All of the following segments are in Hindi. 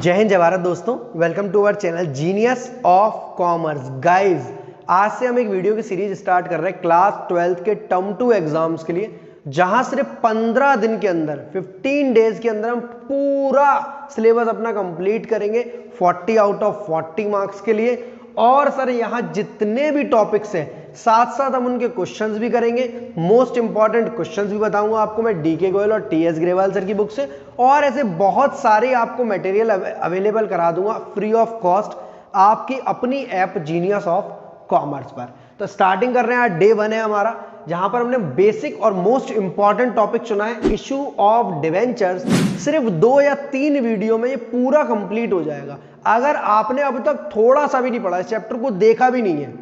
जय हिंद जय भारत दोस्तों, welcome to our channel genius of commerce. Guys, आज से हम एक वीडियो की सीरीज स्टार्ट कर रहे हैं क्लास 12 के टर्म 2 एग्जाम्स के लिए, जहां सिर्फ 15 दिन के अंदर 15 डेज के अंदर हम पूरा सिलेबस अपना कंप्लीट करेंगे 40 आउट ऑफ 40 मार्क्स के लिए। और सर यहां जितने भी टॉपिक्स हैं साथ साथ हम उनके क्वेश्चंस भी करेंगे, मोस्ट इंपॉर्टेंट क्वेश्चंस भी बताऊंगा आपको मैं डीके गोयल और टीएस ग्रेवाल सर की बुक से, और ऐसे बहुत सारे आपको मटेरियल अवेलेबल करा दूंगा फ्री ऑफ कॉस्ट आपकी अपनी ऐप जीनियस ऑफ कॉमर्स पर। तो स्टार्टिंग कर रहे हैं, आज डे 1 है हमारा, जहां पर हमने बेसिक और मोस्ट इंपॉर्टेंट टॉपिक चुना है इशू ऑफ डिवेंचर्स। सिर्फ 2 या 3 वीडियो में ये पूरा कंप्लीट हो जाएगा। अगर आपने अब तक थोड़ा सा भी नहीं पढ़ा, इस चैप्टर को देखा भी नहीं है,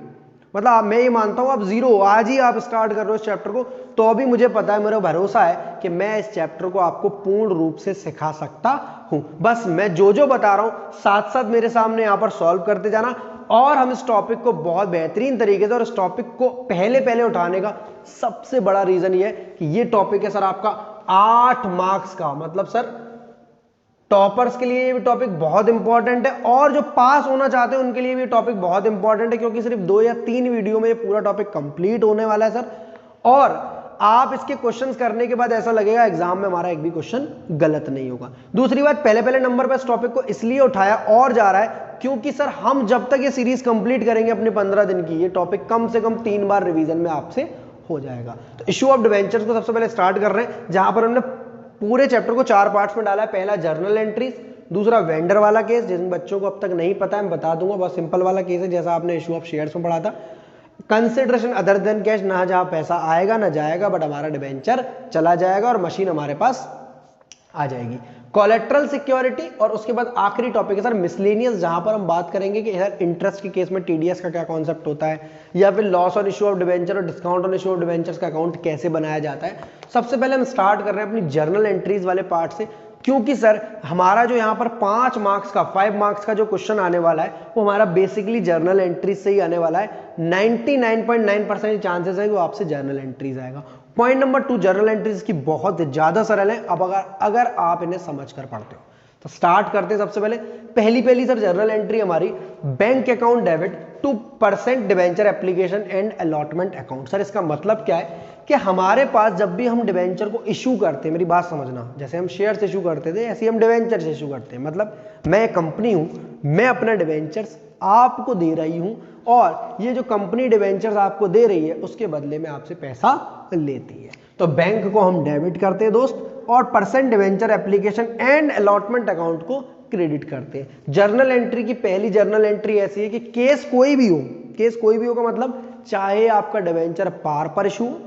मतलब मैं ये मानता हूं आप जीरो, आज ही आप स्टार्ट कर रहे हो इस चैप्टर को, तो अभी मुझे पता है, मेरा भरोसा है कि मैं इस चैप्टर को आपको पूर्ण रूप से सिखा सकता हूं। बस मैं जो जो बता रहा हूं साथ साथ मेरे सामने यहां पर सॉल्व करते जाना, और हम इस टॉपिक को बहुत बेहतरीन तरीके से, और इस टॉपिक को पहले उठाने का सबसे बड़ा रीजन ये है कि ये टॉपिक है सर आपका 8 मार्क्स का। मतलब सर टॉपर्स के लिए ये भी टॉपिक बहुत इंपॉर्टेंट है, और जो पास होना चाहते हैं उनके लिए भी टॉपिक बहुत इंपॉर्टेंट है, क्योंकि सिर्फ 2 या 3 वीडियो में ये पूरा टॉपिक कंप्लीट होने वाला है सर। और आप इसके क्वेश्चंस करने के बाद ऐसा लगेगा एग्जाम में हमारा एक भी क्वेश्चन गलत नहीं होगा। दूसरी बात, पहले नंबर पर इस टॉपिक को इसलिए उठाया और जा रहा है क्योंकि सर हम जब तक ये सीरीज कंप्लीट करेंगे अपने 15 दिन की, ये टॉपिक कम से कम 3 बार रिवीजन में आपसे हो जाएगा। तो इशू ऑफ डिवेंचर्स को सबसे पहले स्टार्ट कर रहे हैं, जहां पर हमने पूरे चैप्टर को 4 पार्ट्स में डाला है। पहला जर्नल एंट्रीज, दूसरा वेंडर वाला केस, जिन बच्चों को अब तक नहीं पता है मैं बता दूंगा, बहुत सिंपल वाला केस है जैसा आपने इशू ऑफ शेयर्स में पढ़ा था। कंसिडरेशन अदर देन कैश, ना जहां पैसा आएगा ना जाएगा, बट हमारा डिवेंचर चला जाएगा और मशीन हमारे पास आ जाएगी। कोलेट्रल सिक्योरिटी, और उसके बाद आखिरी टॉपिक है सर मिसलेनियस, जहां पर हम बात करेंगे कि यार इंटरेस्ट के केस में टीडीएस का क्या कॉन्सेप्ट होता है, या फिर loss on issue of debenture और discount on issue of debentures का अकाउंट कैसे बनाया जाता है। सबसे पहले हम स्टार्ट कर रहे हैं अपनी जर्नल एंट्रीज वाले पार्ट से, क्योंकि सर हमारा जो यहाँ पर 5 मार्क्स का जो क्वेश्चन आने वाला है वो हमारा बेसिकली जर्नल एंट्रीज से ही आने वाला है। 99.9% चांसेस है कि वो आपसे जर्नल एंट्रीज आएगा। पॉइंट नंबर 2, जर्नल एंट्रीज की बहुत ज्यादा सरल है अब अगर आप इन्हें समझ कर पढ़ते हो। तो स्टार्ट करते हैं सबसे पहले पहली सर जर्नल एंट्री हमारी bank account debit to % debenture application and allotment account. Sir इसका मतलब क्या है कि हमारे पास जब भी हम डिवेंचर को इशू करते हैं, मेरी बात समझना, जैसे हम शेयर्स इशू करते थे ऐसे हम डिवेंचर्स इशू करते हैं। मतलब मैं एक कंपनी हूं, मैं अपना डिवेंचर्स आपको दे रही हूं, और ये जो कंपनी डिवेंचर्स आपको दे रही है उसके बदले में आपसे पैसा लेती है। तो बैंक को हम डेबिट करते हैं दोस्त, और % debenture application and allotment account को क्रेडिट करते हैं। जर्नल एंट्री की पहली जर्नल एंट्री ऐसी है कि केस कोई भी हो का मतलब चाहे आपका डिवेंचर पार पर इशू हो,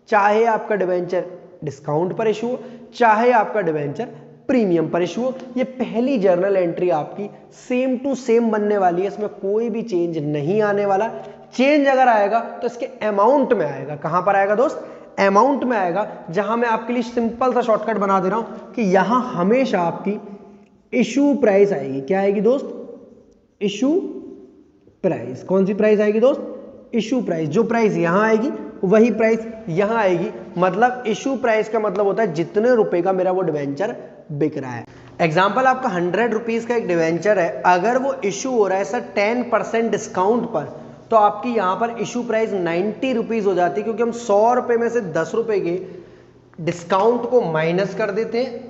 चाहे आपका डिवेंचर डिस्काउंट पर इशू हो, चाहे आपका डिवेंचर प्रीमियम पर इशू हो, ये पहली जर्नल एंट्री आपकी सेम टू सेम बनने वाली है। इसमें कोई भी चेंज नहीं आने वाला। चेंज अगर आएगा तो इसके अमाउंट में आएगा। कहां पर आएगा दोस्त? अमाउंट में आएगा, जहां मैं आपके लिए सिंपल सा शॉर्टकट बना दे रहा हूं कि यहां हमेशा आपकी इशू प्राइस आएगी। क्या आएगी दोस्त? Issue price. कौन सी प्राइस आएगी दोस्त? Issue price. जो प्राइस यहां आएगी वही प्राइस यहां आएगी। मतलब इशू प्राइस का मतलब होता है जितने रुपए का मेरा वो डिवेंचर बिक रहा है। एग्जाम्पल आपका 100 रुपीज का एक डिवेंचर है, अगर वो इशू हो रहा है सर 10% डिस्काउंट पर, तो आपकी यहां पर इशू प्राइस 90 रुपीज हो जाती है, क्योंकि हम 100 रुपए में से 10 रुपए के डिस्काउंट को माइनस कर देते हैं,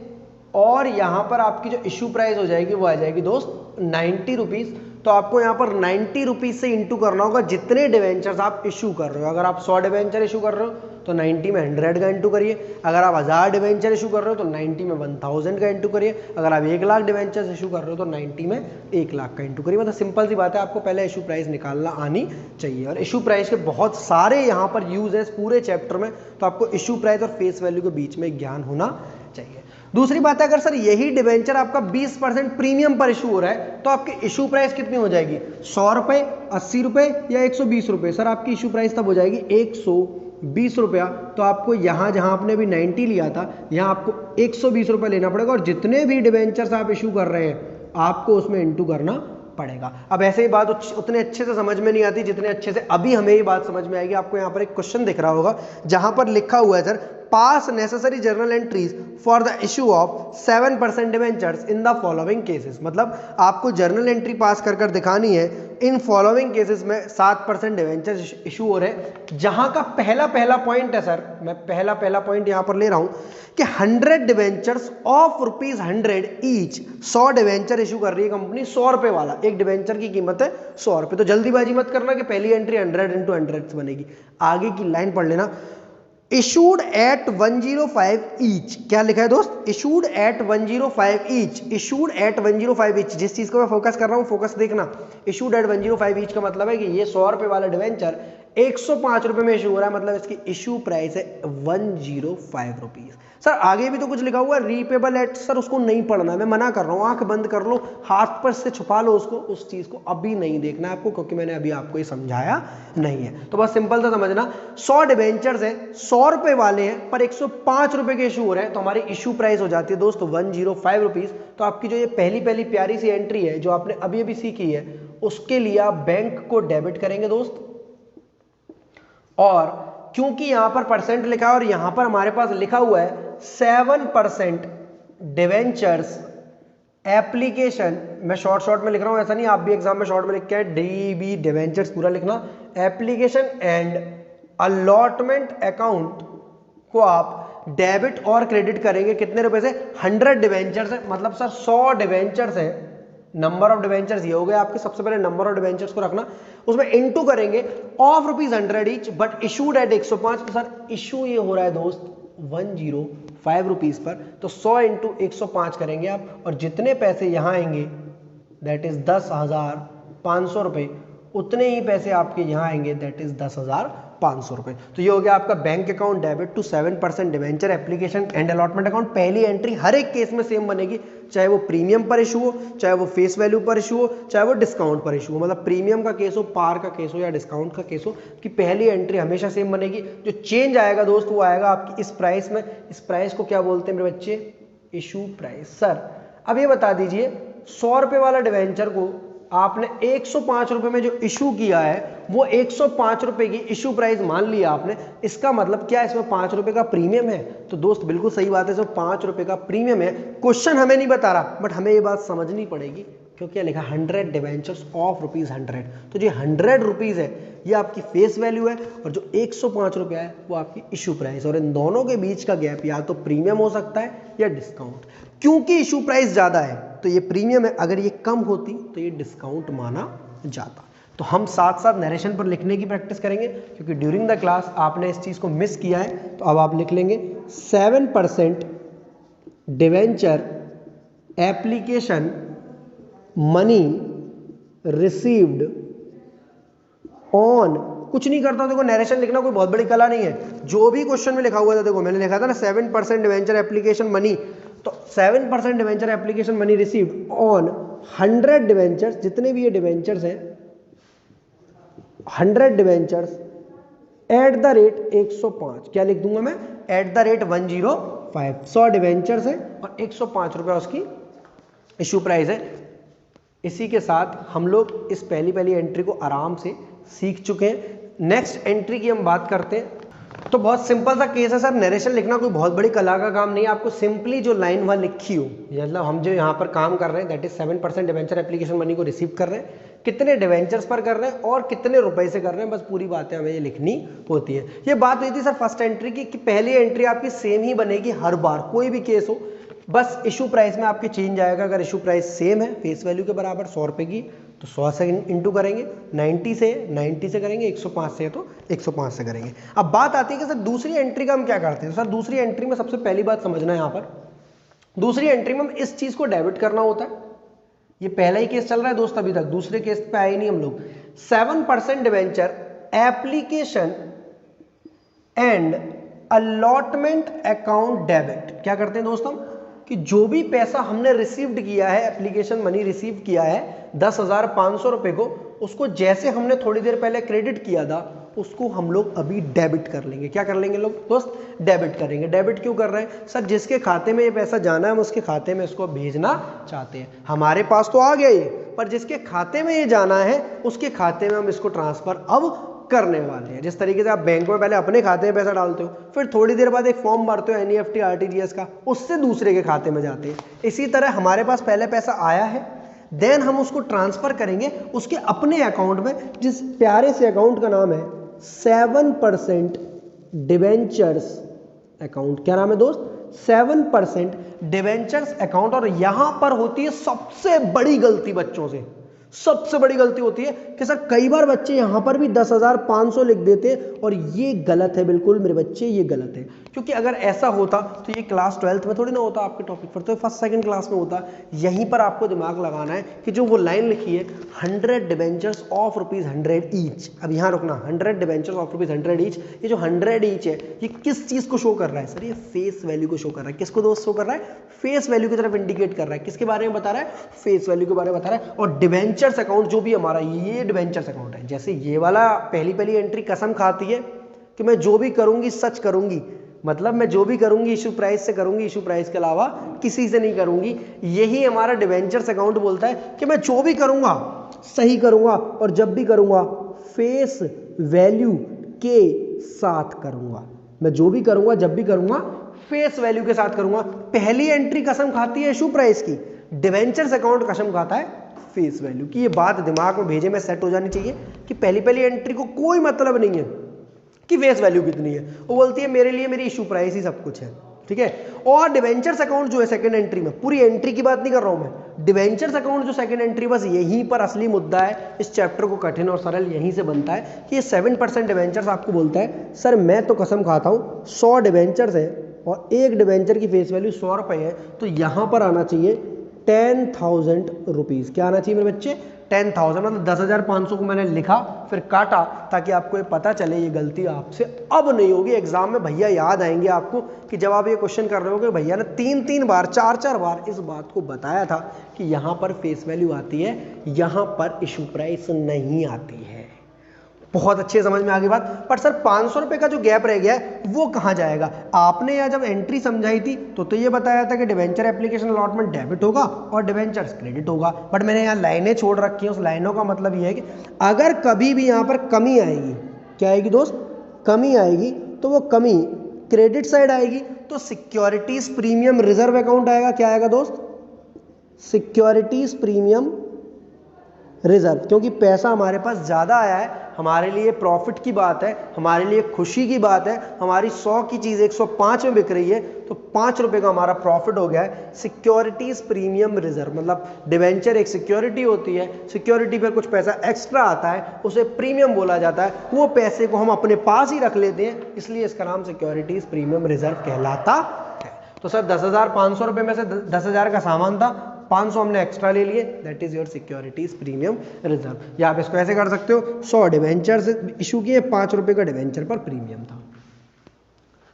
और यहां पर आपकी जो इशू प्राइस हो जाएगी वो आ जाएगी दोस्त 90 रुपीज। तो आपको यहां पर 90 रुपीज से इंटू करना होगा जितने डिवेंचर्स आप इशू कर रहे हो। अगर आप 100 डिवेंचर इशू कर रहे हो तो 90 में 100 का इंटू करिए। अगर आप 1000 डिवेंचर इशू कर रहे हो तो 90 में 1000 का इंटू करिए। अगर आप 1 लाख डिवेंचर्स इशू कर रहे हो तो 90 में 1 लाख का इंटू करिए। मतलब सिंपल सी बात है, आपको पहले इशू प्राइस निकालना आनी चाहिए। और इशू प्राइस के बहुत सारे यहाँ पर यूज है इस पूरे चैप्टर में, तो आपको इशू प्राइस और फेस वैल्यू के बीच में ज्ञान होना चाहिए। दूसरी बात है, अगर सर यही डिवेंचर आपका 20% प्रीमियम पर इशू हो रहा है तो आपकी इशू प्राइस कितनी हो जाएगी? 100 रुपए, 80 रुपए या 120 रुपए? सर आपकी इशू प्राइस तब हो जाएगी 120 रुपया। तो आपको यहां जहां आपने भी 90 लिया था, यहां आपको 120 रुपए लेना पड़ेगा, और जितने भी डिवेंचर्स आप इशू कर रहे हैं आपको उसमें इंटू करना पड़ेगा। अब ऐसे ही बात उतने अच्छे से समझ में नहीं आती जितने अच्छे से अभी हमें ये बात समझ में आएगी। आपको यहाँ पर एक क्वेश्चन दिख रहा होगा जहां पर लिखा हुआ है sir pass necessary journal entries for the issue of 7% debentures in the following cases. मतलब आपको जर्नल एंट्री पास कर दिखानी है इन फॉलोइंग केसेस में 7% डिवेंचर्स इशू हो रहे हैं। जहां का पहला पॉइंट है सर, मैं पहला पॉइंट यहां पर ले रहा हूं कि 100 debentures of ₹100 each, 100 debenture issue कर रही है कंपनी, 100 रुपए वाला, एक डिवेंचर की कीमत है 100 रुपए। तो जल्दीबाजी मत करना कि पहली एंट्री 100 × 100 बनेगी, आगे की लाइन पढ़ लेना। इशूड एट 105 ईच, क्या लिखा है दोस्त, issued at 105 each, issued eight 105 each. जिस चीज को मैं फोकस कर रहा हूं फोकस देखना, इशूड एट 105 ईच का मतलब है कि ये 100 रुपए वाला डिवेंचर 105 रुपए में इशू हो रहा है, मतलब इसकी इशू प्राइस है 105 रुपीज। सर आगे भी तो कुछ लिखा हुआ है रीपेबल एट, सर उसको नहीं पढ़ना, मैं मना कर रहा हूं, आंख बंद कर लो, हाथ पर से छुपा लो उसको, उस चीज को अभी नहीं देखना है आपको, क्योंकि मैंने अभी आपको ये समझाया नहीं है। तो बस सिंपल सा समझना, 100 डिवेंचर्स है, 100 रुपए वाले हैं, पर 105 रुपए के इशू हो रहे हैं, तो हमारी इशू प्राइस हो जाती है दोस्त 105 रुपीज। तो आपकी जो ये पहली प्यारी सी एंट्री है जो आपने अभी सीखी है, उसके लिए आप बैंक को डेबिट करेंगे दोस्त, और क्योंकि यहां पर परसेंट लिखा है और यहां पर हमारे पास लिखा हुआ है 7% डिवेंचर्स एप्लीकेशन, मैं शॉर्ट में लिख रहा हूं, ऐसा नहीं आप भी एग्जाम में शॉर्ट में लिख के डीबी डिवेंचर्स पूरा लिखना, एप्लीकेशन एंड अलॉटमेंट अकाउंट को आप डेबिट और क्रेडिट करेंगे कितने रुपए से, 100 डिवेंचर्स है, मतलब सर 100 डिवेंचर्स है, नंबर ऑफ डिवेंचर्स ये हो गए आपके, सबसे पहले नंबर ऑफ डिवेंचर्स को रखना, उसमें इनटू करेंगे of ₹100 each but issued at 105। तो सर इशू ये हो रहा है दोस्त 105 रुपीज पर, तो 100 × 105 करेंगे आप, और जितने पैसे यहां आएंगे दैट इज 10,500 रुपए, उतने ही पैसे आपके यहां आएंगे दैट इज 10,500 रुपए। तो ये हो गया आपका bank account debit to 7% debenture application and allotment account. पहली एंट्री हर एक केस में सेम बनेगी, चाहे वो प्रीमियम पर इशू हो, चाहे वो फेस वैल्यू पर इशू हो, चाहे वो डिस्काउंट पर इशू हो, मतलब प्रीमियम का केस हो, पार का केस हो या डिस्काउंट का केस हो, कि पहली एंट्री हमेशा सेम बनेगी। जो चेंज आएगा दोस्त वो आएगा आपकी इस प्राइस में, इस प्राइस को क्या बोलते हैं मेरे बच्चे, इशू प्राइस। सर अब ये बता दीजिए 100 रुपए वाला डिवेंचर को आपने 105 रुपए में जो इशू किया है वो 105 रुपए की इशू प्राइस मान लिया आपने, इसका मतलब क्या इसमें 5 रुपए का प्रीमियम है। तो दोस्त बिल्कुल सही बात है, इसमें 5 रुपए का प्रीमियम है। क्वेश्चन हमें नहीं बता रहा बट हमें ये बात समझनी पड़ेगी, क्योंकि लिखा 100 डिवेंचर्स ऑफ ₹100। तो जो 100 रुपीज है ये आपकी फेस वैल्यू है, और जो 105 रुपया है वो आपकी इशू प्राइस, और इन दोनों के बीच का गैप या तो प्रीमियम हो सकता है या डिस्काउंट। क्योंकि इशू प्राइस ज्यादा है तो ये प्रीमियम है, अगर ये कम होती तो ये डिस्काउंट माना जाता। तो हम साथ साथ नरेशन पर लिखने की प्रैक्टिस करेंगे, क्योंकि ड्यूरिंग द क्लास आपने इस चीज को मिस किया है। तो अब आप लिख लेंगे 7% debenture application money received on, कुछ नहीं करता हूं, देखो नरेशन लिखना कोई बहुत बड़ी कला नहीं है, जो भी क्वेश्चन में लिखा हुआ था, देखो मैंने लिखा था ना 7% डिवेंचर एप्लीकेशन मनी, तो 7% debenture application money received on 100 debentures, जितने भी ये डिवेंचर्स हैं 100 डिवेंचर्स एट द रेट 105, क्या लिख दूंगा मैं, एट द रेट 105, 100 डिवेंचर्स है और 105 रुपया उसकी इशू प्राइस है। इसी के साथ हम लोग इस पहली एंट्री को आराम से सीख चुके हैं। नेक्स्ट एंट्री की हम बात करते हैं। तो बहुत सिंपल सा केस है सर, नरेशन लिखना कोई बहुत बड़ी कला का काम नहीं है, आपको सिंपली जो लाइन वहां लिखी हो, मतलब हम जो यहाँ पर काम कर रहे हैं that is 7% debenture application money को रिसीव कर रहे हैं, कितने डिवेंचर्स पर कर रहे हैं और कितने रुपए से कर रहे हैं, बस पूरी बातें हमें ये लिखनी होती है। ये बात हुई थी सर फर्स्ट एंट्री की कि पहली एंट्री आपकी सेम ही बनेगी हर बार, कोई भी केस हो, बस इशू प्राइस में आपके चेंज आएगा। अगर इशू प्राइस सेम है फेस वैल्यू के बराबर 100 रुपए की, तो 100 से इंटू करेंगे, 90 से करेंगे, 105 से तो 105 से करेंगे। अब बात आती है कि सर दूसरी एंट्री का हम क्या करते हैं। सर दूसरी एंट्री में सबसे पहली बात समझना है, यहाँ पर दूसरी एंट्री में हम इस चीज को डेबिट करना होता है। ये पहला ही केस चल रहा है दोस्त, अभी तक दूसरे केस पे आए नहीं हम लोग। 7% debenture application and allotment account debit, क्या करते हैं दोस्तों कि जो भी पैसा हमने रिसीव्ड किया है, एप्लीकेशन मनी रिसीव किया है 10,500 रुपए को, उसको जैसे हमने थोड़ी देर पहले क्रेडिट किया था उसको हम लोग अभी डेबिट कर लेंगे। क्या कर लेंगे लोग दोस्त, डेबिट करेंगे। डेबिट क्यों कर रहे हैं सर, जिसके खाते में ये पैसा जाना है हम उसके खाते में इसको भेजना चाहते हैं। हमारे पास तो आ गया ये, पर जिसके खाते में ये जाना है उसके खाते में हम इसको ट्रांसफर अब करने वाले हैं। जिस तरीके से आप बैंक में पहले अपने खाते में पैसा डालते हो, फिर थोड़ी देर बाद एक फॉर्म भरते हो NEFT RTGS का, उससे दूसरे के खाते में जाते हैं। इसी तरह हमारे पास पहले पैसा आया है, देन हम उसको ट्रांसफर करेंगे उसके अपने अकाउंट में, जिस प्यारे से अकाउंट का नाम है 7% डिवेंचर्स अकाउंट। क्या नाम है दोस्त? 7% डिवेंचर्स अकाउंट। और यहां पर होती है सबसे बड़ी गलती बच्चों से, सबसे बड़ी गलती होती है कि सर कई बार बच्चे यहां पर भी 10,500 लिख देते हैं, और ये गलत है बिल्कुल मेरे बच्चे, ये गलत है। क्योंकि अगर ऐसा होता तो ये क्लास 12th में थोड़ी ना होता आपके टॉपिक पर, तो फर्स्ट सेकंड क्लास में होता। यहीं पर आपको दिमाग लगाना है कि जो वो लाइन लिखी है 100 डिवेंचर्स ऑफ ₹100 ईच, अब यहां रुकना, 100 डिवेंचर्स ऑफ ₹100 ईच, ये जो 100 ईच है ये किस चीज को शो कर रहा है सर? ये फेस वैल्यू को शो कर रहा है। किसको दोस्त शो कर रहा है? फेस वैल्यू की तरफ इंडिकेट कर रहा है। किसके बारे में बता रहा है? फेस वैल्यू के बारे में बता रहा है। और डिवेंचर्स अकाउंट जो भी हमारा ये डिवेंचर्स अकाउंट है, जैसे ये वाला पहली एंट्री कसम खाती है कि मैं जो भी करूंगी सच करूंगी, मतलब मैं जो भी करूंगी इशू प्राइस से करूंगी, इशू प्राइस के अलावा किसी से नहीं करूंगी। यही हमारा डिवेंचर्स अकाउंट बोलता है कि मैं जो भी करूंगा सही करूंगा, और जब भी करूंगा फेस वैल्यू के साथ करूंगा। मैं जो भी करूंगा जब भी करूंगा फेस वैल्यू के साथ करूंगा। पहली एंट्री कसम खाती है इशू प्राइस की, डिवेंचर्स अकाउंट कसम खाता है फेस वैल्यू की। ये बात दिमाग में भेजे में सेट हो जानी चाहिए कि पहली एंट्री को कोई मतलब नहीं है कि फेस वैल्यू कितनी है, वो बोलती है मेरे लिए मेरी इशू प्राइस ही सब कुछ है, ठीक है। और डिवेंचर्स अकाउंट जो है सेकंड एंट्री में, पूरी एंट्री की बात नहीं कर रहा हूं मैं, डिवेंचर्स अकाउंट जो सेकंड एंट्री, बस यहीं पर असली मुद्दा है। इस चैप्टर को कठिन और सरल यहीं से बनता है कि ये 7% डिवेंचर्स आपको बोलता है सर मैं तो कसम खाता हूं 100 डिवेंचर्स है और एक डिवेंचर की फेस वैल्यू 100 रुपए है, तो यहां पर आना चाहिए 10,000 रुपीज। क्या आना चाहिए मेरे बच्चे? 10,000, मतलब 10,500 को मैंने लिखा फिर काटा, ताकि आपको ये पता चले ये गलती आपसे अब नहीं होगी। एग्जाम में भैया याद आएंगे आपको कि जब आप ये क्वेश्चन कर रहे हो कि भैया ने 3-3 बार 4-4 बार इस बात को बताया था कि यहां पर फेस वैल्यू आती है, यहां पर इशू प्राइस नहीं आती है। बहुत अच्छे समझ में आ गई बात। पर सर 500 रुपए का जो गैप रह गया है वो कहां जाएगा? आपने यह जब एंट्री समझाई थी तो ये बताया था कि डिवेंचर एप्लीकेशन अलॉटमेंट डेबिट होगा और डिवेंचर्स क्रेडिट होगा, बट मैंने यहाँ लाइनें छोड़ रखी हैं। उस लाइनों का मतलब ये है कि अगर कभी भी यहाँ पर कमी आएगी, क्या आएगी दोस्त? कमी आएगी, तो वो कमी क्रेडिट साइड आएगी, तो सिक्योरिटीज प्रीमियम रिजर्व अकाउंट आएगा। क्या आएगा दोस्त? सिक्योरिटीज प्रीमियम रिजर्व, क्योंकि पैसा हमारे पास ज्यादा आया है, हमारे लिए प्रॉफिट की बात है, हमारे लिए खुशी की बात है। हमारी 100 की चीज 105 में बिक रही है, तो 5 रुपए का हमारा प्रॉफिट हो गया है। सिक्योरिटीज प्रीमियम रिजर्व मतलब डिवेंचर एक सिक्योरिटी होती है, सिक्योरिटी पर कुछ पैसा एक्स्ट्रा आता है, उसे प्रीमियम बोला जाता है। वो पैसे को हम अपने पास ही रख लेते हैं, इसलिए इसका नाम सिक्योरिटीज प्रीमियम रिजर्व कहलाता है। तो सर 10,500 रुपए में से 10,000 का सामान था, 500 हमने एक्स्ट्रा ले लिए, that is your securities premium reserve. या आप इसको ऐसे कर सकते हो, 100 डिवेंचर इशू किए, 5 रुपए का डिवेंचर पर प्रीमियम था।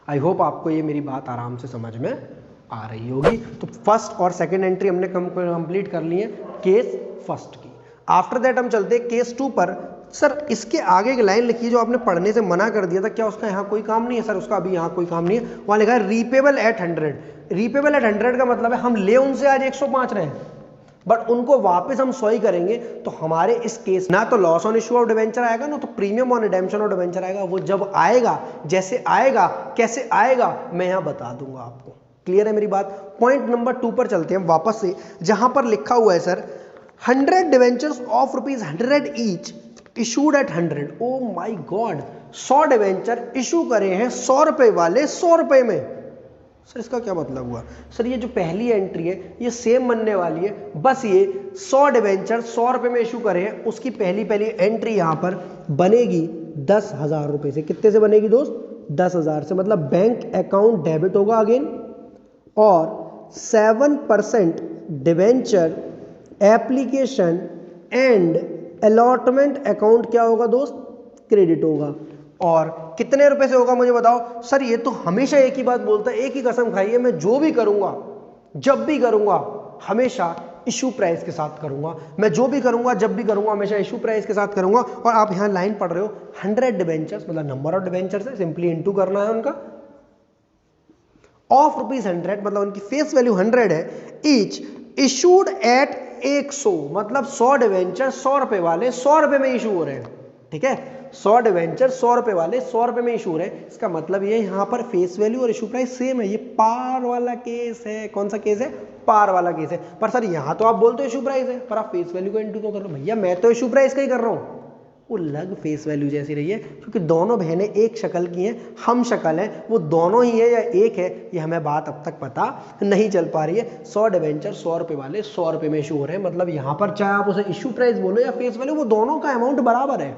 आई होप आपको ये मेरी बात आराम से समझ में आ रही होगी। तो फर्स्ट और सेकंड एंट्री हमने कंप्लीट कर ली है केस फर्स्ट की। आफ्टर दैट हम चलते हैं केस 2 पर। सर इसके आगे एक लाइन लिखी है जो आपने पढ़ने से मना कर दिया था, क्या उसका यहाँ कोई काम नहीं है? सर उसका अभी यहाँ कोई काम नहीं है। वहां लिखा है रीपेबल एट 100। रीपेबल एट 100 का मतलब है हम ले उनसे आज 105 रहे हैं, बट उनको वापस हम 100 ही करेंगे। तो हमारे इस केस ना तो loss on issue of debenture आएगा, ना तो premium on redemption of debenture आएगा। वो जब आएगा, जैसे आएगा, कैसे आएगा, मैं यहां बता दूंगा आपको। क्लियर है मेरी बात? पॉइंट नंबर 2 पर चलते हैं वापस से, जहां पर लिखा हुआ है sir 100 debentures of ₹100 each issued at 100। Oh my god, 100 debenture issue करे हैं 100 रुपए वाले 100 रुपए में। सर इसका क्या मतलब हुआ? सर ये जो पहली एंट्री है ये सेम बनने वाली है, बस ये 100 डिवेंचर 100 रुपए में इशू करे हैं, उसकी पहली एंट्री यहां पर बनेगी 10,000 रुपए से। कितने से बनेगी दोस्त? 10,000 से। मतलब बैंक अकाउंट डेबिट होगा अगेन, और 7% debenture application and allotment account क्या होगा दोस्त? क्रेडिट होगा। और कितने रुपए से होगा मुझे बताओ? सर ये तो हमेशा एक ही बात बोलता है, एक ही कसम खाई है, मैं जो भी करूंगा जब भी करूंगा हमेशा इशू प्राइस के साथ करूंगा। मैं जो भी करूंगा जब भी करूंगा हमेशा इशू प्राइस के साथ करूंगा। और आप यहां लाइन पढ़ रहे हो 100 डिवेंचर्स, मतलब नंबर ऑफ डिवेंचर्स है, सिंपली इनटू करना है उनका, ऑफ ₹100 मतलब उनकी फेस वैल्यू 100 है, ईच इशूड एट 100 मतलब 100 डिवेंचर 100 रुपए वाले 100 रुपए में इशू हो रहे हैं, ठीक है। 100 डिवेंचर 100 रुपए वाले 100 रुपए में इशू है। इसका मतलब ये यहाँ पर फेस वैल्यू और इशू प्राइस सेम है। ये पार वाला केस है। कौन सा केस है? पार वाला केस है। पर सर यहाँ तो आप बोलते हो इशू प्राइस है, पर आप फेस वैल्यू को इनटू तो कर रहे हो। भैया मैं तो इशू प्राइस का ही कर रहा हूँ, वो लग फेस वैल्यू जैसी रही है, क्योंकि दोनों बहनें एक शक्ल की हैं, हम शक्ल हैं, वो दोनों ही है या एक है, ये हमें बात अब तक पता नहीं चल पा रही है। 100 डिवेंचर 100 रुपए वाले 100 रुपए में इशू हो रहे हैं, मतलब यहाँ पर चाहे आप उसे इशू प्राइस बोलो या फेस वैल्यू, वो दोनों का अमाउंट बराबर है।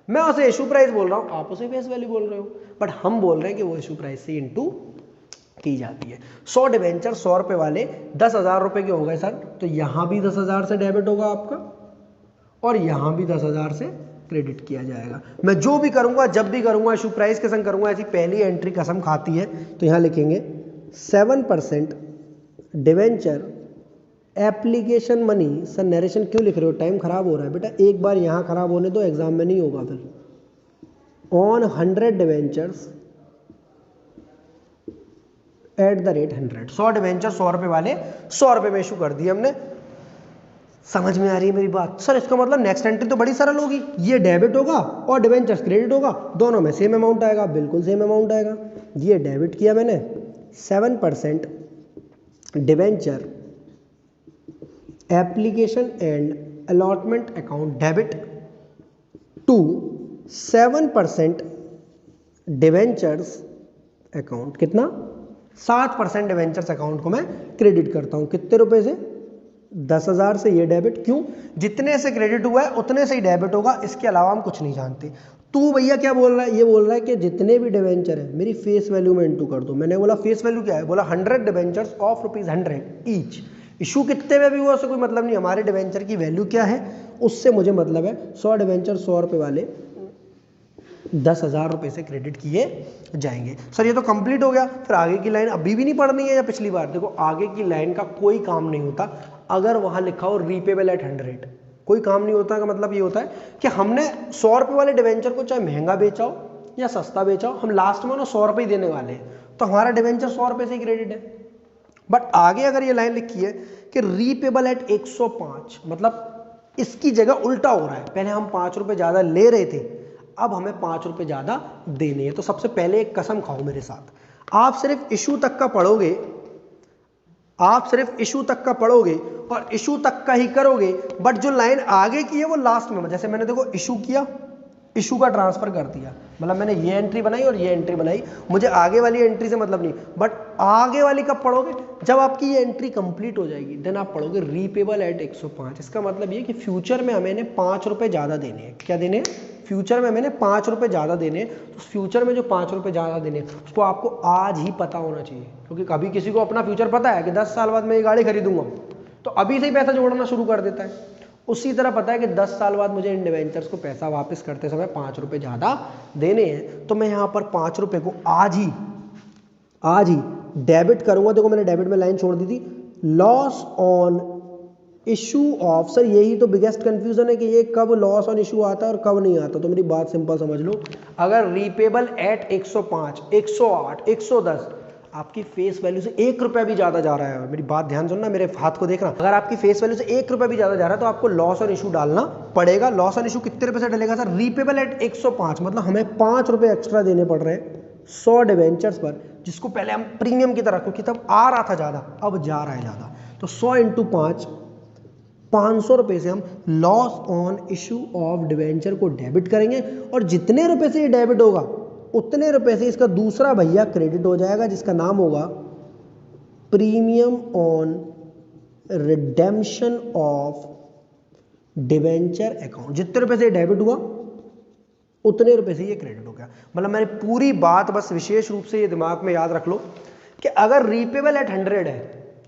मैं उसे इशू प्राइस बोल रहा हूँ, आप उसे फेस वैल्यू बोल रहे हो, बट हम बोल रहे हैं कि वो इशू प्राइस से इंटू की जाती है। 100 डिवेंचर 100 रुपए वाले 10,000 रुपए के हो गए सर, तो यहाँ भी 10,000 से डेबिट होगा आपका और यहाँ भी 10,000 से क्रेडिट किया जाएगा। मैं जो भी करूंगा, जब भी करूंगा, इशू प्राइस के संग करूंगा, ऐसी पहली एंट्री कसम खाती है। तो यहाँ लिखेंगे 7% debenture application money. Sir narration क्यों लिख रहे हो? टाइम खराब हो रहा है बेटा, एक बार यहाँ खराब होने दो, एग्जाम में नहीं होगा फिर। On 100 debentures at the rate 100। 100 debenture 100 रुपए वाले 100 रुपए में इशू कर दिए हमने। समझ में आ रही है मेरी बात? सर इसका मतलब नेक्स्ट एंट्री तो बड़ी सरल होगी, ये डेबिट होगा और डिवेंचर्स क्रेडिट होगा, दोनों में सेम अमाउंट आएगा, बिल्कुल सेम अमाउंट आएगा। ये डेबिट किया मैंने 7% debenture application and allotment account debit to 7% debentures account. कितना? 7% डिवेंचर्स अकाउंट को मैं क्रेडिट करता हूं। कितने रुपए से? 10,000 से। ये डेबिट क्यों? जितने से क्रेडिट हुआ है उतने से ही डेबिट होगा, इसके अलावा हम कुछ नहीं जानते। तू भैया क्या बोल रहा है? ये बोल रहा है कि जितने भी डिवेंचर है मेरी फेस वैल्यू में इंटू कर दो। मैंने बोला फेस वैल्यू क्या है? बोला 100 डिवेंचर्स ऑफ ₹100 ईच। इशू कितने में भी हुआ उससे कोई मतलब नहीं, हमारे डिवेंचर की वैल्यू क्या है उससे मुझे मतलब है। 100 डिवेंचर 100 रुपए वाले 10,000 रुपए से क्रेडिट किए जाएंगे। सर ये तो कंप्लीट हो गया, फिर आगे की लाइन अभी भी नहीं पढ़नी है या पिछली बार? देखो आगे की लाइन का कोई काम नहीं होता अगर वहां लिखा हो रीपेबल एट 100। कोई काम नहीं होता का मतलब ये होता है कि हमने 100 रुपए वाले डिवेंचर को चाहे महंगा बेचा हो या सस्ता बेचा हो, हम लास्ट में ना 100 रुपए ही देने वाले हैं, तो हमारा डिवेंचर 100 रुपए से ही क्रेडिट है। बट आगे अगर ये लाइन लिखी है कि रीपेबल एट 105, मतलब इसकी जगह उल्टा हो रहा है। पहले हम 5 रुपए ज्यादा ले रहे थे, अब हमें 5 रुपए ज्यादा देने हैं। तो सबसे पहले एक कसम खाओ मेरे साथ, आप सिर्फ इशू तक का पढ़ोगे, आप सिर्फ इशू तक का पढ़ोगे और इशू तक का ही करोगे, बट जो लाइन आगे की है वो लास्ट में। जैसे मैंने देखो इशू किया, इशू का ट्रांसफर कर दिया, मतलब मैंने ये एंट्री बनाई और ये एंट्री बनाई, मुझे आगे वाली एंट्री से मतलब नहीं। बट आगे वाली कब पढ़ोगे? जब आपकी ये एंट्री कंप्लीट हो जाएगी, देन आप पढ़ोगे रीपेबल एट 105। इसका मतलब ये कि फ्यूचर में हमें 5 रुपए ज्यादा देने हैं। क्या देने हैं? फ्यूचर में मैंने 5 रुपए ज्यादा देने हैं। तो फ्यूचर में जो 5 रुपए ज्यादा देने उसको आपको आज ही पता होना चाहिए, क्योंकि कभी किसी को अपना फ्यूचर पता है कि 10 साल बाद मैं ये गाड़ी खरीदूंगा, तो अभी से ही पैसा जोड़ना शुरू कर देता है। उसी तरह पता है कि 10 साल बाद मुझे इन डिवेंचर्स को पैसा वापस करते समय 5 रुपए ज्यादा देने हैं, तो मैं यहाँ पर 5 रुपए को आज ही डेबिट करूंगा। देखो मैंने डेबिट में लाइन छोड़ दी थी, loss on issue of. Sir यही तो बिगेस्ट कंफ्यूजन है कि ये कब लॉस ऑन इशू आता है और कब नहीं आता। तो मेरी बात सिंपल समझ लो, अगर रीपेबल एट 105, 108, 110 आपकी फेस वैल्यू से 1 रुपया भी ज्यादा जा रहा है, मेरी बात ध्यान सुनना, मेरे हाथ को देखना, अगर आपकी फेस वैल्यू से 1 रुपया भी ज्यादा जा रहा है तो आपको लॉस ऑन इशू डालना पड़ेगा। लॉस ऑन इशू कितने रुपए से डलेगा सर? रीपेबल एट 105, मतलब हमें 5 रुपए एक्स्ट्रा देने पड़ रहे हैं 100 डिवेंचर्स पर, जिसको पहले हम प्रीमियम की तरह, क्योंकि तब आ रहा था ज्यादा, अब जा रहा है ज्यादा, तो 100 इंटू 5, 500 रुपए से हम loss on issue of debenture को डेबिट करेंगे, और जितने रुपए से ये डेबिट होगा उतने रुपए से इसका दूसरा भैया क्रेडिट हो जाएगा, जिसका नाम होगा premium on redemption of debenture account. जितने रुपए से डेबिट हुआ उतने रुपए से ये क्रेडिट हो गया। मतलब मैंने पूरी बात बस विशेष रूप से ये दिमाग में याद रख लो कि अगर रीपेबल एट 100 है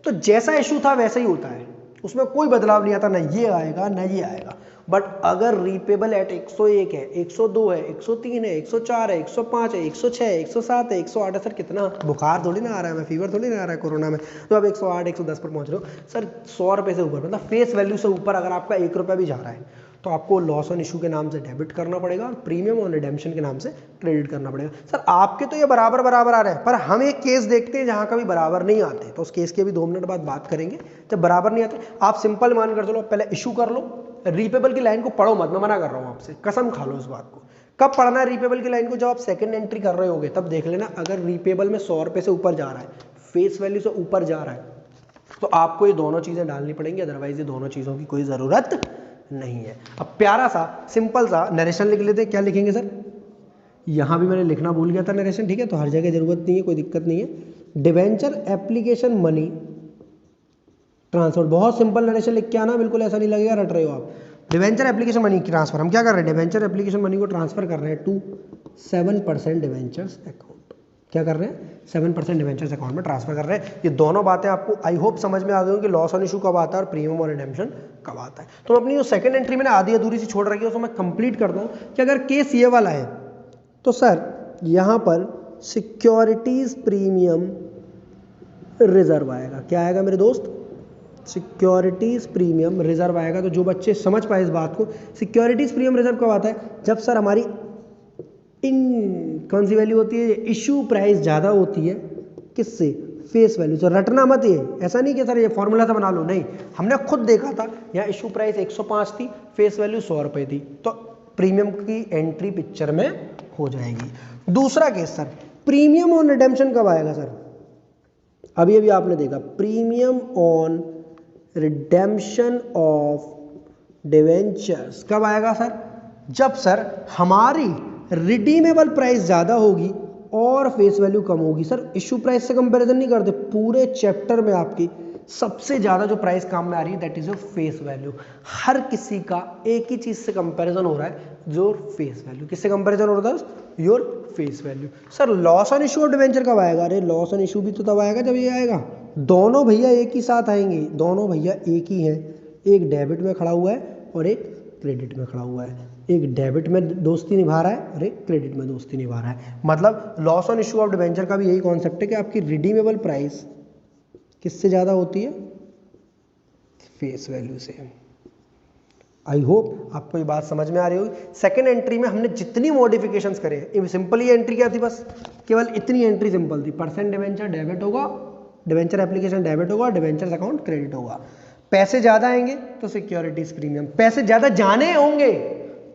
तो जैसा इशू था वैसा ही होता है, उसमें कोई बदलाव नहीं आता, ना ये आएगा ना ये आएगा। बट अगर रीपेबल एट 101 है, 102 है, 103 है, 104 है, 105 है, 106 है, 107 है, 108 है, सर कितना बुखार थोड़ी ना आ रहा है, मैं फीवर थोड़ी ना आ रहा है कोरोना में, तो अब 108, 110 पर पहुंच रहे हो सर। 100 रुपए से ऊपर, मतलब फेस वैल्यू से ऊपर अगर आपका 1 रुपया भी जा रहा है तो आपको लॉस ऑन इशू के नाम से डेबिट करना पड़ेगा और प्रीमियम ऑन रिडेम्पशन के नाम से क्रेडिट करना पड़ेगा। सर आपके तो ये बराबर बराबर आ रहे हैं, पर हम एक केस देखते हैं जहां कभी बराबर नहीं आते, तो उस केस के भी 2 मिनट बाद बात करेंगे। जब बराबर नहीं आते आप सिंपल मान कर चलो, पहले इशू कर लो, रीपेबल की लाइन को पढ़ो मत, मैं मना कर रहा हूं आपसे, कसम खा लो इस बात को, कब पढ़ना है रीपेबल की लाइन को? जब आप सेकंड एंट्री कर रहे होगे तब देख लेना, अगर रीपेबल में 100 रुपए से ऊपर जा रहा है, फेस वैल्यू से ऊपर जा रहा है, तो आपको ये दोनों चीजें डालनी पड़ेंगी, अदरवाइज ये दोनों चीजों की कोई जरूरत नहीं है। अब प्यारा सा सिंपल सा नरेशन लिख लेते हैं। क्या लिखेंगे सर? यहां भी मैंने लिखना भूल गया था नरेशन, ठीक है, तो हर जगह जरूरत नहीं है, कोई दिक्कत नहीं है। डिवेंचर एप्लीकेशन मनी ट्रांसफर, बहुत सिंपल नरेशन लिख के आना, बिल्कुल ऐसा नहीं लगेगा रट रहे हो आप। डिवेंचर एप्लीकेशन मनी ट्रांसफर, हम क्या कर रहे हैं? डिवेंचर एप्लीकेशन मनी को ट्रांसफर कर रहे हैं टू 7% डिवेंचर्स अकाउंट। क्या कर रहे हैं? 7% डिवेंचर्स अकाउंट में ट्रांसफर कर रहे हैं। ये दोनों बातें आपको आई होप समझ में आ गई कि लॉस ऑन इशू कब आता है और प्रीमियम और रिडेम्पशन कब आता है। तो अपनी जो सेकंड एंट्री मैंने आधी अधूरी सी छोड़ रखी है उसको मैं कंप्लीट कर दूं कि अगर केस ये वाला है तो सर यहां पर सिक्योरिटीज प्रीमियम रिजर्व आएगा। क्या आएगा मेरे दोस्त? सिक्योरिटीज प्रीमियम रिजर्व आएगा। तो जो बच्चे समझ पाए इस बात को, सिक्योरिटीज प्रीमियम रिजर्व कब आता है? जब सर हमारी कौन सी वैल्यू होती है? इशू प्राइस ज्यादा होती है किससे? फेस वैल्यू से। रटना मत, ये ऐसा नहीं कि सर ये फॉर्मूला से बना लो, नहीं, हमने खुद देखा था यहाँ इशू प्राइस 105 थी, फेस वैल्यू 100 रुपए थी, तो प्रीमियम की एंट्री पिक्चर में हो जाएगी। दूसरा case sir, premium on redemption कब आएगा सर? अभी अभी आपने देखा, premium on redemption of debentures कब आएगा सर? जब सर हमारी रिडीमेबल प्राइस ज्यादा होगी और फेस वैल्यू कम होगी। सर इशू प्राइस से कंपैरिजन नहीं करते, पूरे चैप्टर में आपकी सबसे ज्यादा जो प्राइस काम में आ रही है that is your face value. हर किसी का एक ही चीज से कंपैरिजन हो रहा है, जो फेस वैल्यू। किससे कंपैरिजन हो रहा है? Your face value. Sir loss on issue of debenture कब आएगा? अरे लॉस ऑन इशू भी तो तब आएगा जब ये आएगा, दोनों भैया एक ही साथ आएंगे, दोनों भैया एक ही हैं, एक डेबिट में खड़ा हुआ है और एक क्रेडिट में खड़ा हुआ है, एक डेबिट में दोस्ती निभा रहा है और एक क्रेडिट में दोस्ती निभा रहा है। मतलब loss on issue of debenture का भी यही कॉन्सेप्ट है कि आपकी रिडीमेबल प्राइस किससे ज्यादा होती है? फेस वैल्यू से। आई होप आपको ये बात समझ में आ रही होगी। सेकंड एंट्री में हमने जितनी मॉडिफिकेशंस करे, सिंपल ये एंट्री क्या थी? बस केवल इतनी एंट्री सिंपल थी, परसेंट डिवेंचर डेबिट होगा, डिवेंचर एप्लीकेशन डेबिट होगा, डिवेंचर्स अकाउंट क्रेडिट होगा। पैसे ज्यादा आएंगे तो सिक्योरिटीज प्रीमियम, पैसे ज्यादा जाने होंगे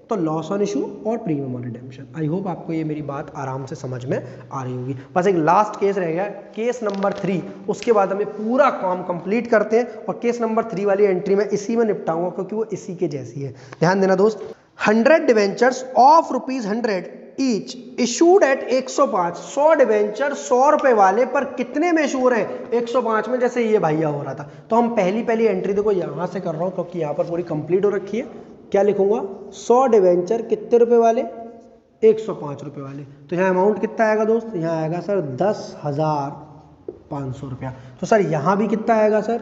तो लॉस ऑन इशू और premium on redemption. I hope आपको ये मेरी बात आराम से समझ में आ रही होगी। बस एक लास्ट केस रह गया, केस नंबर 3, उसके बाद हमें पूरा काम कंप्लीट करते हैं और केस नंबर 3 वाली एंट्री में इसी में निपटाऊंगा क्योंकि वो इसी के जैसी है। ध्यान देना दोस्त, 100 debentures of ₹100 each issued eight 105, 100 debenture 100 रुपए वाले पर कितने में इशू हो रहे हैं? 105 में, जैसे ये भैया हो रहा था। तो हम पहली एंट्री देखो यहां से कर रहा हूं क्योंकि यहां पर पूरी कंप्लीट हो रखी है। क्या लिखूंगा? 100 डिवेंचर कितने रुपए वाले? 105 रुपए वाले। तो यहाँ अमाउंट कितना आएगा दोस्त? यहाँ आएगा सर 10,500 रुपया। तो सर यहाँ भी कितना आएगा सर?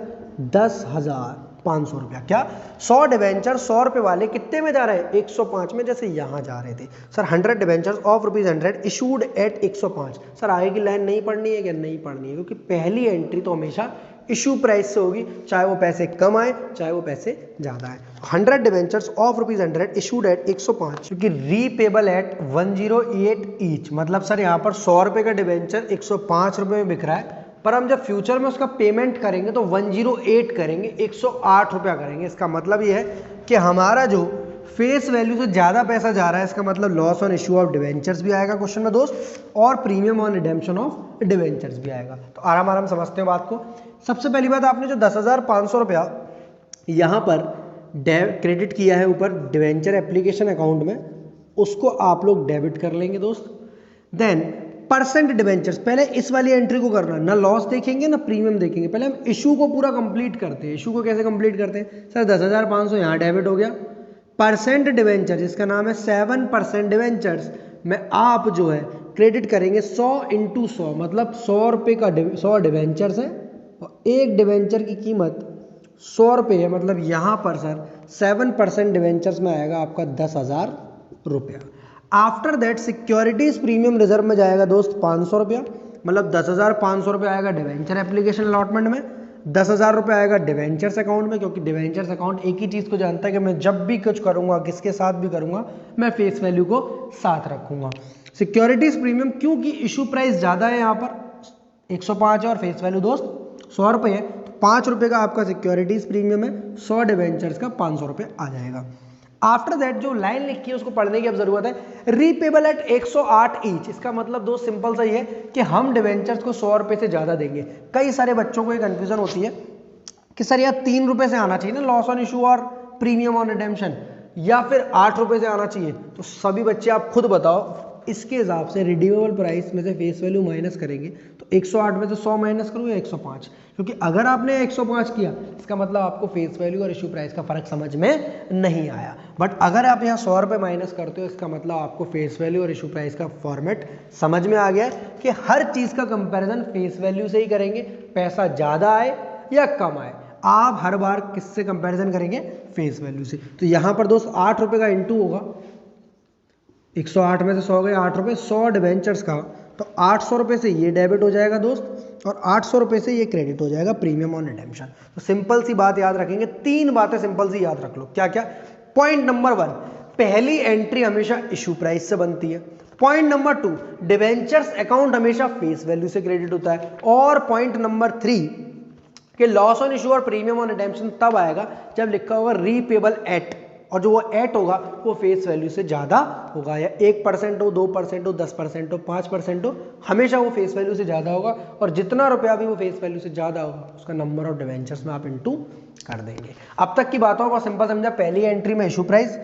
10,500 रुपया। क्या 100 डिवेंचर 100 रुपए वाले कितने में जा रहे हैं? 105 में, जैसे यहाँ जा रहे थे। Sir 100 debentures of ₹100 issued at 105। Sir आगे की लाइन नहीं पढ़नी है क्या? नहीं पढ़नी है, क्योंकि पहली एंट्री तो हमेशा इशू प्राइस से होगी, चाहे वो पैसे कम आए चाहे वो पैसे ज्यादा आए। 100 डिवेंचर्स ऑफ ₹100 इशूड एट 105, क्योंकि रीपेबल एट 108 ईच। मतलब सर यहाँ पर 100 रुपए का डिवेंचर 105 रुपए में बिक रहा है, पर हम जब फ्यूचर में उसका पेमेंट करेंगे तो 108 करेंगे, 108 रुपया करेंगे। इसका मतलब ये है कि हमारा जो फेस वैल्यू से ज्यादा पैसा जा रहा है, इसका मतलब loss on issue of debentures भी आएगा क्वेश्चन में दोस्त, और premium on redemption of debentures भी आएगा। तो आराम समझते हैं बात को। सबसे पहली बात, आपने जो 10,500 रुपया यहां पर क्रेडिट किया है ऊपर डिवेंचर एप्लीकेशन अकाउंट में, उसको आप लोग डेबिट कर लेंगे दोस्त। देन परसेंट डिवेंचर्स, पहले इस वाली एंट्री को करना, ना लॉस देखेंगे ना प्रीमियम देखेंगे, पहले हम इशू को पूरा कंप्लीट करते हैं। इशू को कैसे कंप्लीट करते हैं? सर 10,500 यहाँ डेबिट हो गया, परसेंट डिवेंचर जिसका नाम है 7% डिवेंचर्स में आप जो है क्रेडिट करेंगे 100 × 100, मतलब 100 रुपये का 100 डिवेंचर्स है और एक डिवेंचर की कीमत 100 रुपये है, मतलब यहाँ पर सर 7% डिवेंचर्स में आएगा आपका 10,000 रुपया। After that securities premium reserve में जाएगा दोस्त 500 रुपया, मतलब 10,500 रुपया आएगा डिवेंचर एप्लीकेशन अलॉटमेंट में, 10,000 रुपये आएगा डिवेंचर्स अकाउंट में, क्योंकि डिवेंचर्स अकाउंट एक ही चीज को जानता है कि मैं जब भी कुछ करूंगा, किसके साथ भी करूंगा, मैं फेस वैल्यू को साथ रखूंगा। सिक्योरिटीज प्रीमियम, क्योंकि इशू प्राइस ज्यादा है, यहाँ पर 105 है और फेस वैल्यू दोस्त 100 रुपये है, तो 5 रुपये का आपका सिक्योरिटीज प्रीमियम है, 100 डिवेंचर्स का 500 रुपये आ जाएगा। आफ्टर दैट जो लाइन लिखी है उसको पढ़ने की अब जरूरत है। रीपेबल एट 108 ईच, इसका मतलब दोस्त सिंपल सा ही है कि हम डिवेंचर्स को 100 रुपए से ज्यादा देंगे। कई सारे बच्चों को ये कंफ्यूजन होती है कि सर यार 3 रुपए से आना चाहिए ना लॉस ऑन इशू और प्रीमियम ऑन रिडेम्पशन, या फिर 8 रुपए से आना चाहिए। तो सभी बच्चे आप खुद बताओ, इसके हिसाब से रिडीमेबल प्राइस में से फेस वैल्यू माइनस करेंगे तो 108 में से 100 माइनस करूँ या 105, क्योंकि अगर आपने 105 किया इसका मतलब आपको फेस वैल्यू और इशू प्राइस का फर्क समझ में नहीं आया। बट अगर आप यहाँ 100 रुपये माइनस करते हो इसका मतलब आपको फेस वैल्यू और इशू प्राइस का फॉर्मेट समझ में आ गया है कि हर चीज़ का कंपेरिजन फेस वैल्यू से ही करेंगे, पैसा ज़्यादा आए या कम आए आप हर बार किससे कंपैरिजन करेंगे, फेस वैल्यू से। तो यहाँ पर दोस्त 8 रुपये का इंटू होगा, 108 में से 100 गए 8 रुपये, 100 डिवेंचर्स का, तो 800 रुपये से ये डेबिट हो जाएगा दोस्त और 800 रुपये से ये क्रेडिट हो जाएगा प्रीमियम ऑन रिडेम्पशन। तो सिंपल सी बात याद रखेंगे, 3 बातें सिंपल सी याद रख लो। क्या क्या? पॉइंट नंबर 1, पहली एंट्री हमेशा इशू प्राइस से बनती है। पॉइंट नंबर 2, डिवेंचर्स अकाउंट हमेशा फेस वैल्यू से क्रेडिट होता है। और पॉइंट नंबर 3 कि लॉस ऑन इशू और प्रीमियम ऑन रिडेम्पशन तब आएगा जब लिखा होगा रीपेबल एट, और जो वो एट होगा वो फेस वैल्यू से ज़्यादा होगा, या 1% हो, 2% हो, 10% हो, 5% हो, हमेशा वो फेस वैल्यू से ज़्यादा होगा। और जितना रुपया भी वो फेस वैल्यू से ज़्यादा होगा उसका नंबर ऑफ डिवेंचर्स में आप इंटू कर देंगे। अब तक की बातों को सिंपल समझा। पहली एंट्री में इशू प्राइस,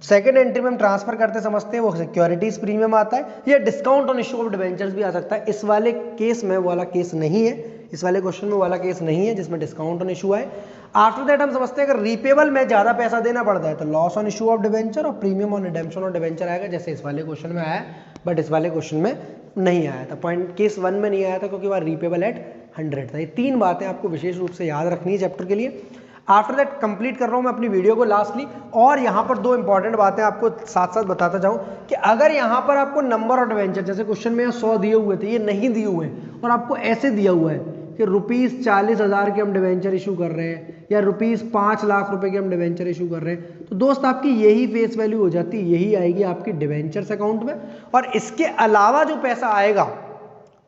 सेकंड एंट्री में हम ट्रांसफर करते समझते हैं वो सिक्योरिटीज प्रीमियम आता है, या discount on issue of debentures भी आ सकता है। इस वाले केस में वो वाला केस नहीं है, इस वाले क्वेश्चन में वाला केस नहीं है जिसमें डिस्काउंट ऑन इशू आए। आफ्टर दैट हम समझते हैं अगर रीपेबल में ज्यादा पैसा देना पड़ता है तो loss on issue of debenture और premium on redemption of debenture आएगा, जैसे इस वाले क्वेश्चन में आया, बट इस वाले क्वेश्चन में नहीं आया था। पॉइंट केस 1 में नहीं आया था क्योंकि वह रीपेबल एट 100 था। ये 3 बातें आपको विशेष रूप से याद रखनी है चैप्टर के लिए। आफ्टर दैट कंप्लीट कर रहा हूं मैं अपनी वीडियो को लास्टली, और यहाँ पर 2 इंपॉर्टेंट बातें आपको साथ साथ बताता जाऊं कि अगर यहाँ पर आपको नंबर ऑफ डिवेंचर, जैसे क्वेश्चन में 100 दिए हुए थे, ये नहीं दिए हुए हैं और आपको ऐसे दिया हुआ है कि ₹40,000 के हम डिवेंचर इशू कर रहे हैं या ₹5 लाख रुपए के हम डिवेंचर इशू कर रहे हैं, तो दोस्त आपकी यही फेस वैल्यू हो जाती है, यही आएगी आपकी डिवेंचर्स अकाउंट में। और इसके अलावा जो पैसा आएगा,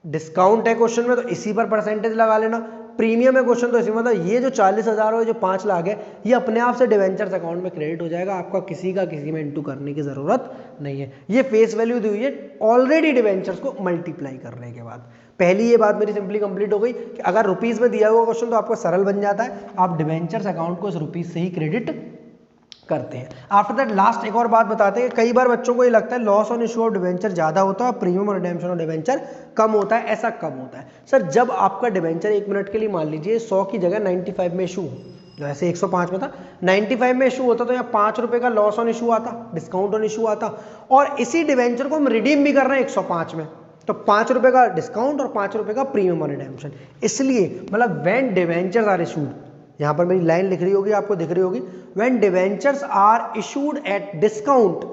डिस्काउंट है क्वेश्चन में तो इसी पर परसेंटेज लगा लेना, प्रीमियम है क्वेश्चन तो इसी मतलब ये जो 40,000 हो, जो 5 लाख है, ये अपने आप से डिवेंचर्स अकाउंट में क्रेडिट हो जाएगा, आपका किसी में इंटू करने की जरूरत नहीं है। ये फेस वैल्यू दी हुई है ऑलरेडी डिवेंचर्स को मल्टीप्लाई करने के बाद। पहली ये बात मेरी सिंपली कंप्लीट हो गई कि अगर रुपीज में दिया हुआ क्वेश्चन तो आपको सरल बन जाता है, आप डिवेंचर्स अकाउंट को इस रुपीज से ही क्रेडिट करते हैं। आफ्टर दैट लास्ट एक और बात बताते हैं, कई बार बच्चों को ये लगता है loss on issue of debenture ज्यादा होता है और प्रीमियम और रिडेम्पशन ऑफ डिवेंचर कम होता है। ऐसा कब होता है सर? जब आपका डिवेंचर 1 मिनट के लिए मान लीजिए 100 की जगह 95 में इशू हो, जैसे 105 में था 95 में इशू होता तो यहाँ 5 रुपए का लॉस ऑन इशू आता, डिस्काउंट ऑन इशू आता, और इसी डिवेंचर को हम रिडीम भी कर रहे हैं 105 में, तो 5 रुपए का डिस्काउंट और 5 रुपए का प्रीमियम ऑन रिडेम्पशन। इसलिए मतलब व्हेन डिवेंचर्स आर इशूड, यहां पर मेरी लाइन लिख रही होगी, आपको दिख रही होगी, when debentures are issued at discount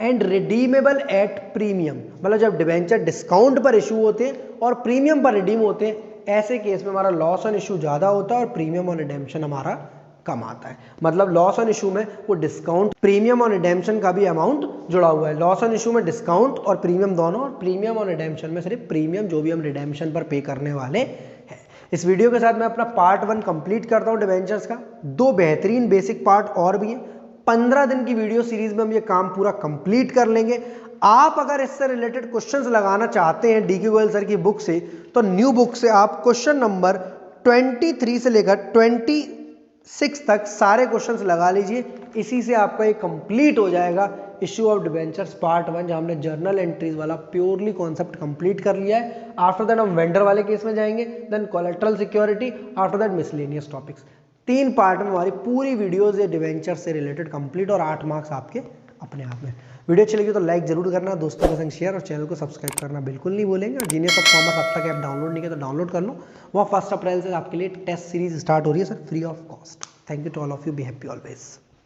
and redeemable at premium, मतलब जब डिवेंचर डिस्काउंट पर इशू होते हैं और प्रीमियम पर रिडीम होते हैं, ऐसे केस में हमारा लॉस ऑन इशू ज्यादा होता है और प्रीमियम ऑन रिडेम्पशन हमारा कम आता है। मतलब लॉस ऑन इशू में वो डिस्काउंट, प्रीमियम ऑन रिडेम्पशन का भी अमाउंट जुड़ा हुआ है। लॉस ऑन इशू में डिस्काउंट और प्रीमियम दोनों, और प्रीमियम ऑन रिडेम्पशन में सिर्फ प्रीमियम जो भी हम रिडेम्पशन पर पे करने वाले हैं। इस वीडियो के साथ मैं अपना पार्ट 1 कंप्लीट करता हूं डिवेंचर्स का। 2 बेहतरीन बेसिक पार्ट और भी हैं। 15 दिन की वीडियो सीरीज में हम ये काम पूरा कंप्लीट कर लेंगे। आप अगर इससे रिलेटेड क्वेश्चंस लगाना चाहते हैं डीके गोयल सर की बुक से, तो न्यू बुक से आप क्वेश्चन नंबर 23 से लेकर 26 तक सारे क्वेश्चंस लगा लीजिए। इसी से आपका ये कंप्लीट हो जाएगा इश्यू ऑफ डिवेंचर्स पार्ट 1, जहां हमने जर्नल एंट्रीज वाला प्योरली कॉन्सेप्ट कंप्लीट कर लिया है। आफ्टर दैट हम वेंडर वाले केस में जाएंगे, then collateral security, after that miscellaneous topics. 3 part में हमारी पूरी वीडियोस ये डिवेंचर्स से रिलेटेड कंप्लीट, और 8 मार्क्स आपके अपने आप में। वीडियो अच्छी लगी तो लाइक जरूर करना, दोस्तों के संग शेयर, और चैनल को सब्सक्राइब करना बिल्कुल नहीं भूलेंगे। और जीनियस ऑफ कॉमर्स अब तक ऐप डाउनलोड नहीं किया तो डाउनलोड कर लो। वहाँ 1 अप्रैल से आपके लिए टेस्ट सीरीज स्टार्ट हो रही है sir, free of cost. Thank you to all of you, be happy always.